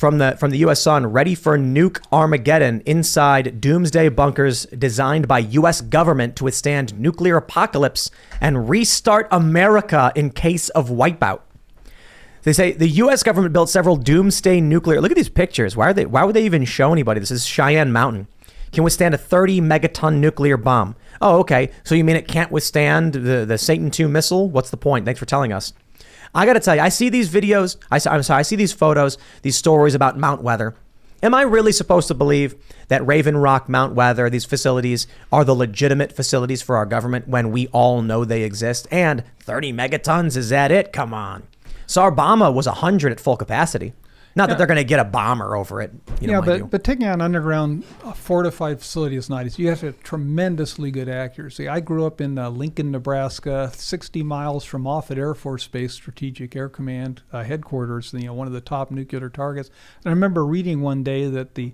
from the U.S. Sun, ready for nuke Armageddon inside doomsday bunkers designed by U.S. government to withstand nuclear apocalypse and restart America in case of wipeout. They say the U.S. government built several doomsday nuclear. Look at these pictures. Why would they even show anybody? This is Cheyenne Mountain. Can withstand a 30 megaton nuclear bomb. Oh, okay. So you mean it can't withstand the Satan II missile? What's the point? Thanks for telling us. I got to tell you, I see these videos. I see these photos, these stories about Mount Weather. Am I really supposed to believe that Raven Rock, Mount Weather, these facilities are the legitimate facilities for our government when we all know they exist? And 30 megatons, is that it? Come on. Sarbama was 100 at full capacity. Not that they're going to get a bomber over it. But taking out an underground fortified facility is not easy. You have to have tremendously good accuracy. I grew up in Lincoln, Nebraska, 60 miles from Offutt Air Force Base Strategic Air Command headquarters, one of the top nuclear targets. And I remember reading one day that the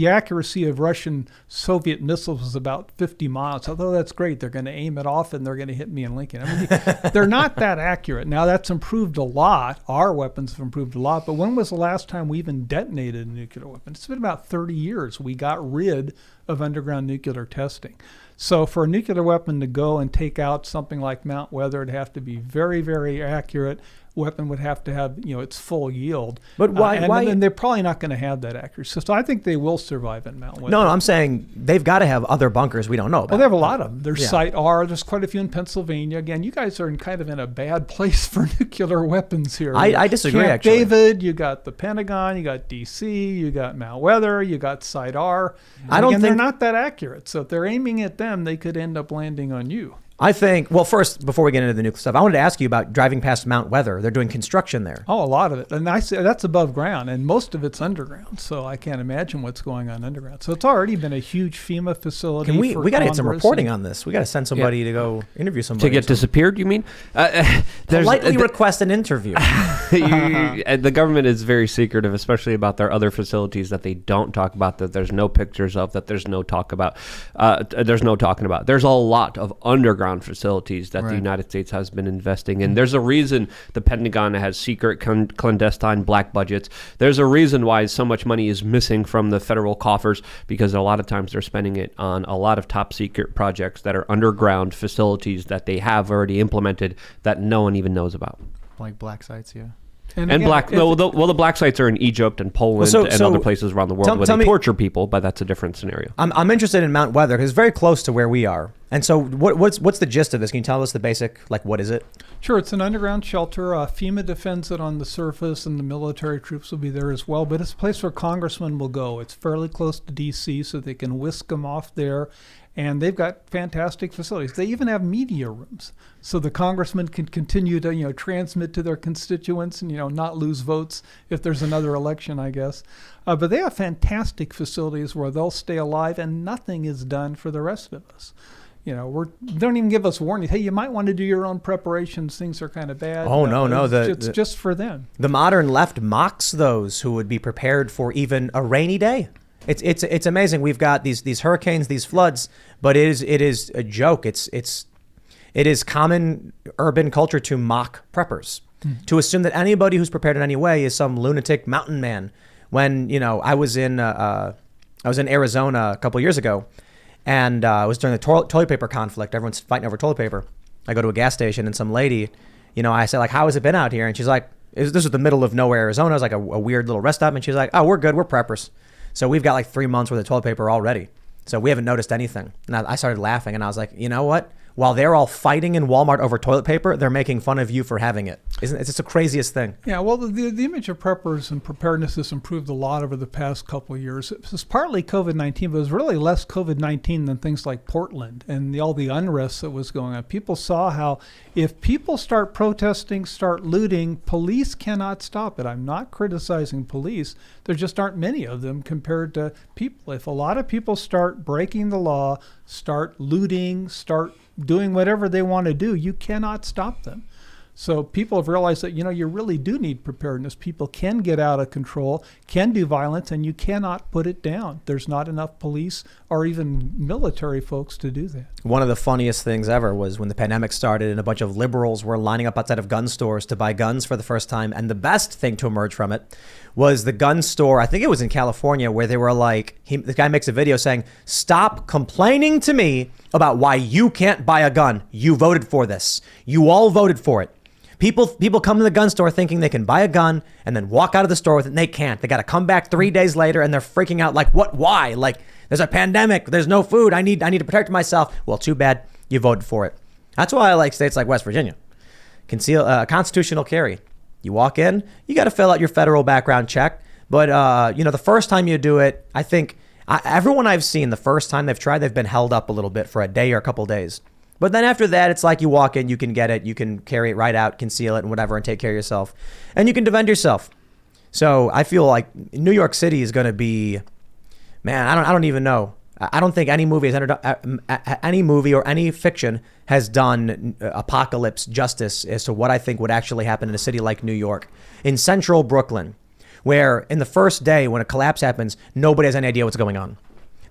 accuracy of Russian Soviet missiles was about 50 miles. Although that's great, they're going to aim it off and they're going to hit me in Lincoln. I mean, they're not that accurate. Now that's improved a lot. Our weapons have improved a lot. But when was the last time we even detonated a nuclear weapon? It's been about 30 years. We got rid of underground nuclear testing. So for a nuclear weapon to go and take out something like Mount Weather, it'd have to be very, very accurate. Weapon would have to have, its full yield. But why? And they're probably not going to have that accuracy. So I think they will survive at Mount Weather. No, I'm saying they've got to have other bunkers we don't know about. Well, they have a lot of them. There's Site R. There's quite a few in Pennsylvania. Again, you guys are kind of in a bad place for nuclear weapons here. I disagree, Camp actually. David, you got the Pentagon, you got D.C., you got Mount Weather, you got Site R. They're not that accurate. So if they're aiming at them, they could end up landing on you. I think, well, first, before we get into the nuclear stuff, I wanted to ask you about driving past Mount Weather. They're doing construction there. Oh, a lot of it. And I say that's above ground, and most of it's underground. So I can't imagine what's going on underground. So it's already been a huge FEMA facility. We got to get some reporting on this. We got to send somebody to go interview somebody. To get disappeared, you mean? Politely request an interview. The government is very secretive, especially about their other facilities that they don't talk about, that there's no pictures of, that there's no talk about. There's no talking about. There's a lot of underground facilities that the United States has been investing in. There's a reason the Pentagon has secret clandestine black budgets. There's a reason why so much money is missing from the federal coffers, because a lot of times they're spending it on a lot of top secret projects that are underground facilities that they have already implemented that no one even knows about. Like black sites, yeah. And again, the black sites are in Egypt and Poland and other places around the world where they torture people, but that's a different scenario. I'm interested in Mount Weather because it's very close to where we are. And so what's the gist of this? Can you tell us the basic, what is it? Sure, it's an underground shelter. FEMA defends it on the surface, and the military troops will be there as well. But it's a place where congressmen will go. It's fairly close to D.C., so they can whisk them off there. And they've got fantastic facilities. They even have media rooms, so the congressmen can continue to, transmit to their constituents and, not lose votes if there's another election, I guess. But they have fantastic facilities where they'll stay alive, and nothing is done for the rest of us. They don't even give us warning. Hey, you might want to do your own preparations. Things are kind of bad. Oh, no. It's just for them. The modern left mocks those who would be prepared for even a rainy day. It's amazing. We've got these hurricanes, these floods, but it is a joke. It is common urban culture to mock preppers, to assume that anybody who's prepared in any way is some lunatic mountain man. When I was in Arizona a couple of years ago, and it was during the toilet paper conflict. Everyone's fighting over toilet paper. I go to a gas station and some lady, I say how has it been out here? And she's like, this was the middle of nowhere, Arizona. It was like a weird little rest stop, and she's like, oh, we're good, we're preppers. So we've got 3 months worth of toilet paper already. So we haven't noticed anything. And I started laughing, and I was like, you know what? While they're all fighting in Walmart over toilet paper, they're making fun of you for having it. It's just the craziest thing. Yeah, well, the image of preppers and preparedness has improved a lot over the past couple of years. It was partly COVID-19, but it was really less COVID-19 than things like Portland and all the unrest that was going on. People saw how if people start protesting, start looting, police cannot stop it. I'm not criticizing police. There just aren't many of them compared to people. If a lot of people start breaking the law, start looting, start doing whatever they want to do, you cannot stop them. So people have realized that, you really do need preparedness. People can get out of control, can do violence, and you cannot put it down. There's not enough police or even military folks to do that. One of the funniest things ever was when the pandemic started and a bunch of liberals were lining up outside of gun stores to buy guns for the first time. And the best thing to emerge from it was the gun store, I think it was in California, where they were like, the guy makes a video saying, "Stop complaining to me about why you can't buy a gun. You voted for this. You all voted for it." People come to the gun store thinking they can buy a gun and then walk out of the store with it, and they can't. They got to come back 3 days later, and they're freaking out like, what? Why? Like, there's a pandemic. There's no food. I need to protect myself. Well, too bad you voted for it. That's why I like states like West Virginia. Constitutional carry. You walk in, you got to fill out your federal background check. But, the first time you do it, I think everyone I've seen, the first time they've tried, they've been held up a little bit for a day or a couple days. But then after that, it's like you walk in, you can get it, you can carry it right out, conceal it and whatever, and take care of yourself. And you can defend yourself. So I feel like New York City is going to be, man, I don't even know. I don't think any movie or any fiction has done apocalypse justice as to what I think would actually happen in a city like New York. In central Brooklyn, where in the first day when a collapse happens, nobody has any idea what's going on.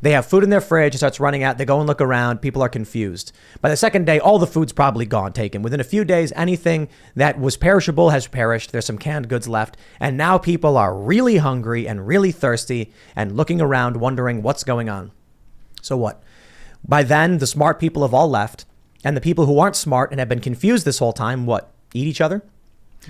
They have food in their fridge, it starts running out, they go and look around, people are confused. By the second day, all the food's probably gone, taken. Within a few days, anything that was perishable has perished, there's some canned goods left, and now people are really hungry and really thirsty and looking around wondering what's going on. So what? By then, the smart people have all left, and the people who aren't smart and have been confused this whole time, what? Eat each other?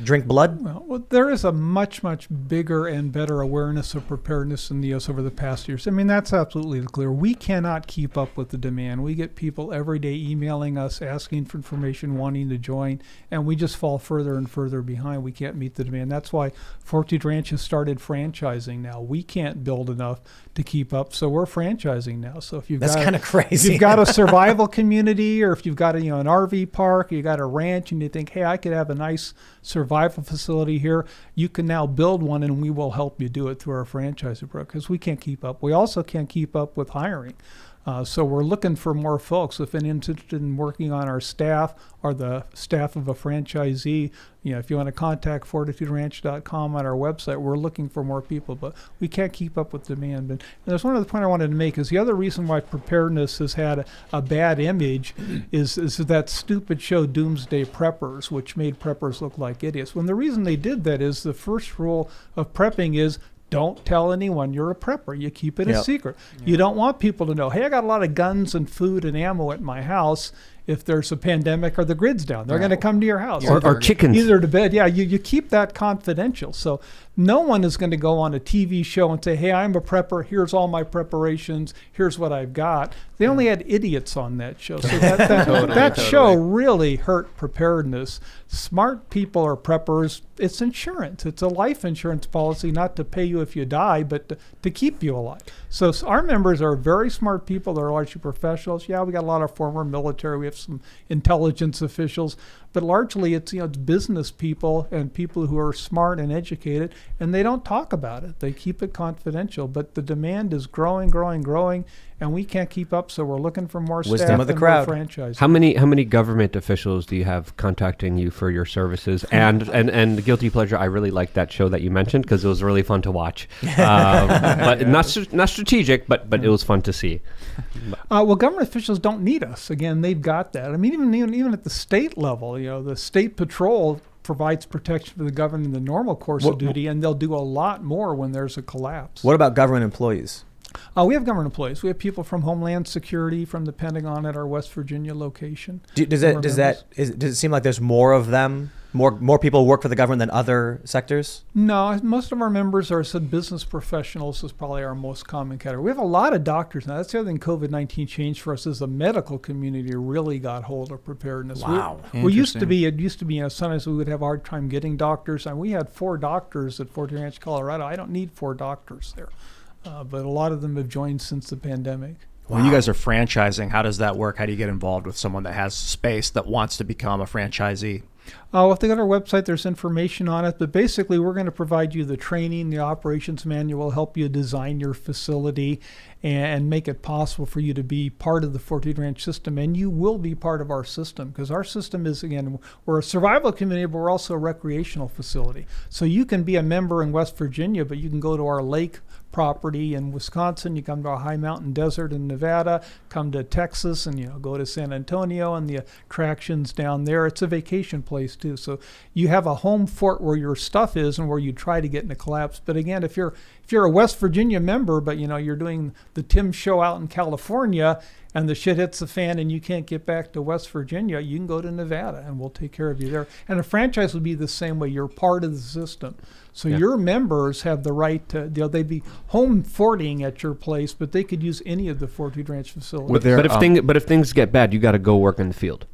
Drink blood? Well, there is a much, much bigger and better awareness of preparedness in the U.S. over the past years. I mean, that's absolutely clear. We cannot keep up with the demand. We get people every day emailing us, asking for information, wanting to join, and we just fall further and further behind. We can't meet the demand. That's why Fortitude Ranch has started franchising now. We can't build enough to keep up, so we're franchising now. So if That's kind of crazy. If you've got a survival community, or if you've got an RV park, or you got a ranch, and you think, hey, I could have a nice survival facility here, you can now build one, and we will help you do it through our franchising program, because we can't keep up. We also can't keep up with hiring. So we're looking for more folks. If anyone's interested in working on our staff or the staff of a franchisee, if you want to contact fortituderanch.com on our website, we're looking for more people, but we can't keep up with demand. And there's one other point I wanted to make is the other reason why preparedness has had a bad image is that stupid show Doomsday Preppers, which made preppers look like idiots. When the reason they did that is the first rule of prepping is don't tell anyone you're a prepper. You keep it a secret. You don't want people to know, hey, I got a lot of guns and food and ammo at my house. If there's a pandemic or the grid's down, they're going to come to your house. Or chickens. Either to bed. Yeah, you keep that confidential. So no one is going to go on a TV show and say, hey, I'm a prepper. Here's all my preparations. Here's what I've got. They only had idiots on that show. So that show really hurt preparedness. Smart people are preppers. It's insurance. It's a life insurance policy, not to pay you if you die, but to keep you alive. So our members are very smart people. They're largely professionals. Yeah, we got a lot of former military. We have some intelligence officials, but largely it's business people and people who are smart and educated, and they don't talk about it. They keep it confidential. But the demand is growing, and we can't keep up. So we're looking for more Wisdom staff of the and crowd. more franchises. How many government officials do you have contacting you for your services? And guilty pleasure, I really liked that show that you mentioned because it was really fun to watch. But not strategic, but it was fun to see. Well, government officials don't need us. Again, they've got that. I mean, even at the state level, the state patrol provides protection for the government in the normal course of duty, and they'll do a lot more when there's a collapse. What about government employees? We have government employees. We have people from Homeland Security, from the Pentagon at our West Virginia location. Does it seem like there's more of them? More people work for the government than other sectors? No, most of our members are business professionals is probably our most common category. We have a lot of doctors now. That's the other thing COVID-19 changed for us is the medical community really got hold of preparedness. Wow. It used to be, sometimes we would have a hard time getting doctors, and we had 4 doctors at Fortitude Ranch, Colorado. I don't need 4 doctors there. But a lot of them have joined since the pandemic. When you guys are franchising, how does that work? How do you get involved with someone that has space that wants to become a franchisee? If they go to our website, there's information on it. But basically, we're going to provide you the training, the operations manual, help you design your facility, and make it possible for you to be part of the Fort Hood Ranch system. And you will be part of our system, because our system is, again, we're a survival community, but we're also a recreational facility. So you can be a member in West Virginia, but you can go to our lake property in Wisconsin, you come to a high mountain desert in Nevada, come to Texas, and go to San Antonio and the attractions down there. It's a vacation place too. So you have a home fort where your stuff is and where you try to get in a collapse. But again, if you're a West Virginia member, but you're doing the Tim show out in California and the shit hits the fan and you can't get back to West Virginia, you can go to Nevada and we'll take care of you there. And a franchise would be the same way. You're part of the system. So your members have the right to, they'd be home forting at your place, but they could use any of the Fort Hood Ranch facilities. But if things get bad, you got to go work in the field.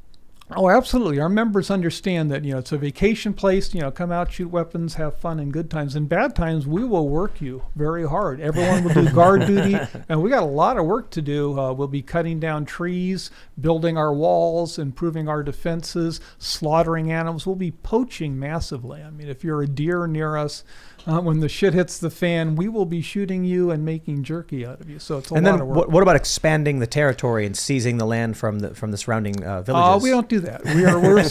Oh, absolutely. Our members understand that, it's a vacation place, come out, shoot weapons, have fun in good times. In bad times, we will work you very hard. Everyone will do guard duty, and we got a lot of work to do. We'll be cutting down trees, building our walls, improving our defenses, slaughtering animals. We'll be poaching massively. I mean, if you're a deer near us, when the shit hits the fan, we will be shooting you and making jerky out of you. So it's a lot of work. What about expanding the territory and seizing the land from the surrounding villages? We don't do that. We're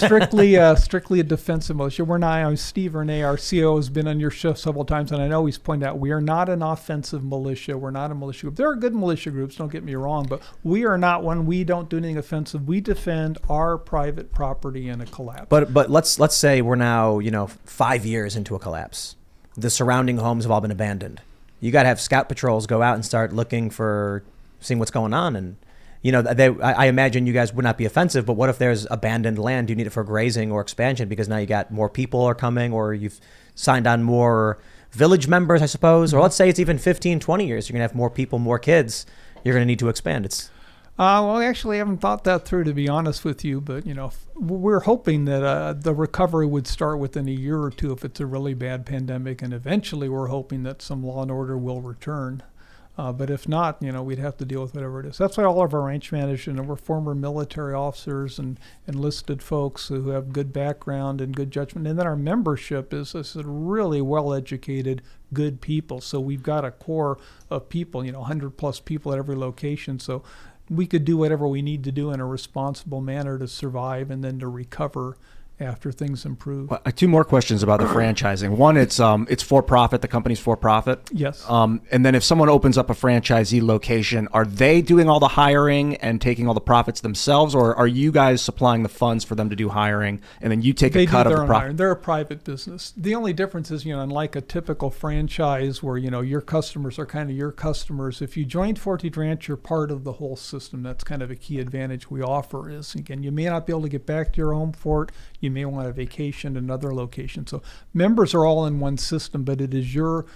strictly a defensive militia. We're not. Steve Renee, our CEO, has been on your show several times, and I know he's pointed out we are not an offensive militia. We're not a militia group. There are good militia groups. Don't get me wrong, but we are not one. We don't do anything offensive. We defend our private property in a collapse. But let's say we're now 5 years into a collapse. The surrounding homes have all been abandoned. You got to have scout patrols go out and start seeing what's going on. And, I imagine you guys would not be offensive, but what if there's abandoned land? Do you need it for grazing or expansion? Because now you got more people are coming, or you've signed on more village members, I suppose. Or let's say it's even 15, 20 years. You're going to have more people, more kids. You're going to need to expand. Well, actually, I haven't thought that through, to be honest with you. But, we're hoping that the recovery would start within a year or two if it's a really bad pandemic. And eventually, we're hoping that some law and order will return. But if not, we'd have to deal with whatever it is. That's why all of our ranch managers, we're former military officers and enlisted folks who have good background and good judgment. And then our membership is really well-educated, good people. So we've got a core of people, 100 plus people at every location. So we could do whatever we need to do in a responsible manner to survive and then to recover after things improve. Well, 2 more questions about the franchising. One, it's for profit. The company's for profit. Yes. And then if someone opens up a franchisee location, are they doing all the hiring and taking all the profits themselves, or are you guys supplying the funds for them to do hiring and then you take a cut of the profit? They're a private business. The only difference is, unlike a typical franchise where, your customers are kind of your customers, if you join Fort Hood Ranch, you're part of the whole system. That's kind of a key advantage we offer is, again, you may not be able to get back to your home fort. You may want a vacation to another location. So members are all in one system, but it is your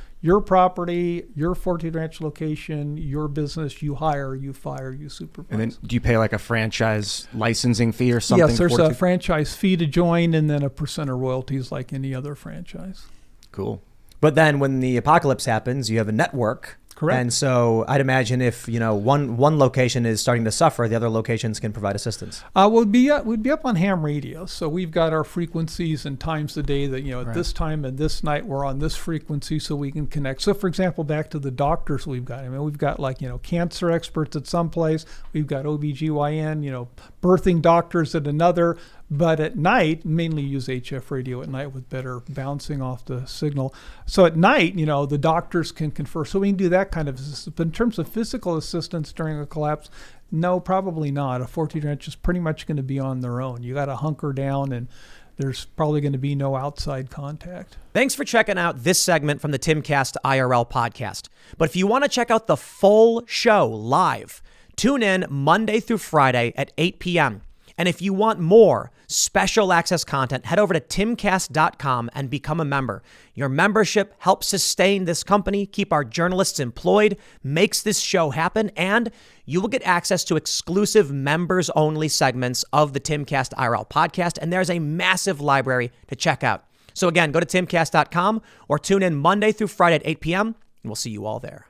property, your Fort Hood Ranch location, your business. You hire, you fire, you supervise. And then do you pay like a franchise licensing fee or something? Yes, there's a franchise fee to join and then a percent of royalties like any other franchise. Cool. But then when the apocalypse happens, you have a network. Correct. And so I'd imagine if one location is starting to suffer, the other locations can provide assistance. We'd be up on ham radio, so we've got our frequencies and times of day that at this time and this night we're on this frequency, so we can connect. So for example, back to the doctors we've got. We've got cancer experts at some place. We've got OBGYN, birthing doctors at another. But at night, mainly use HF radio at night with better bouncing off the signal. So at night, the doctors can confer. So we can do that kind of assistance. But in terms of physical assistance during a collapse, no, probably not. A Fort Hood Ranch is pretty much going to be on their own. You got to hunker down, and there's probably going to be no outside contact. Thanks for checking out this segment from the Timcast IRL podcast. But if you want to check out the full show live, tune in Monday through Friday at 8 p.m. And if you want more special access content, head over to timcast.com and become a member. Your membership helps sustain this company, keep our journalists employed, makes this show happen, and you will get access to exclusive members-only segments of the Timcast IRL podcast, and there's a massive library to check out. So again, go to timcast.com or tune in Monday through Friday at 8 p.m., and we'll see you all there.